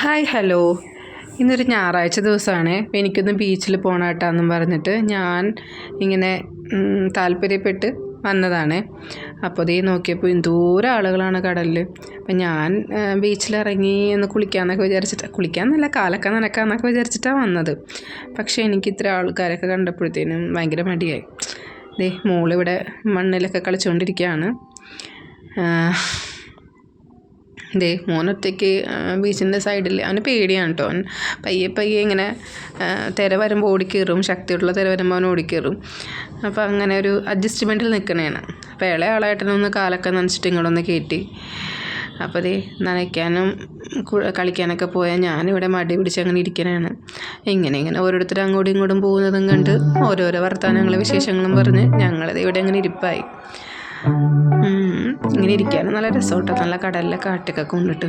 Hi hello. ഇന്നൊരു ഞായറാഴ്ച ദിവസമാണ്. എനിക്കൊന്ന് ബീച്ചിൽ പോകണം കേട്ടാന്നും പറഞ്ഞിട്ട് ഞാൻ ഇങ്ങനെ താല്പര്യപ്പെട്ട് വന്നതാണ്. അപ്പോൾ ദേ നോക്കിയപ്പോൾ എന്തോരം ആളുകളാണ് കടലിൽ. അപ്പം ഞാൻ ബീച്ചിലിറങ്ങി ഒന്ന് കുളിക്കാമെന്നൊക്കെ വിചാരിച്ചിട്ട്, കുളിക്കാമെന്നല്ല കാലൊക്കെ നനക്കാമെന്നൊക്കെ വിചാരിച്ചിട്ടാണ് വന്നത്. പക്ഷേ എനിക്ക് ഇത്ര ആൾക്കാരൊക്കെ കണ്ടപ്പോഴത്തേനും ഭയങ്കര മടിയായി. ദേ മോളിവിടെ മണ്ണിലൊക്കെ കളിച്ചുകൊണ്ടിരിക്കുകയാണ്. ദേ മോനൊറ്റയ്ക്ക് ബീച്ചിൻ്റെ സൈഡിൽ അവന് പേടിയാണ് കേട്ടോ. അവൻ പയ്യെ പയ്യെ ഇങ്ങനെ തിര വരുമ്പോൾ ഓടിക്കയറും, ശക്തിയുള്ള തിര വരുമ്പോൾ അവൻ ഓടിക്കയറും. അപ്പോൾ അങ്ങനെ ഒരു അഡ്ജസ്റ്റ്മെൻറ്റിൽ നിൽക്കണേണ്. അപ്പോൾ ഇളയ ആളായിട്ടൊന്ന് കാലൊക്കെ നനച്ചിട്ട് ഇങ്ങോട്ടൊന്ന് കയറ്റി. അപ്പോൾ ദേ നനയ്ക്കാനും കളിക്കാനൊക്കെ പോയാൽ ഞാനിവിടെ മടി പിടിച്ച് അങ്ങനെ ഇരിക്കണേണ്. ഇങ്ങനെ ഓരോരുത്തർ അങ്ങോട്ടും ഇങ്ങോട്ടും പോകുന്നതും കണ്ട് ഓരോരോ വർത്തമാനങ്ങളും വിശേഷങ്ങളും പറഞ്ഞ് ഞങ്ങളത് ഇവിടെ അങ്ങനെ ഇരിപ്പായി. ഇങ്ങനെ ഇരിക്കാനും നല്ല രസമാട്ടോ, നല്ല കടലിലെ കാറ്റൊക്കെ കൊണ്ടിട്ട്.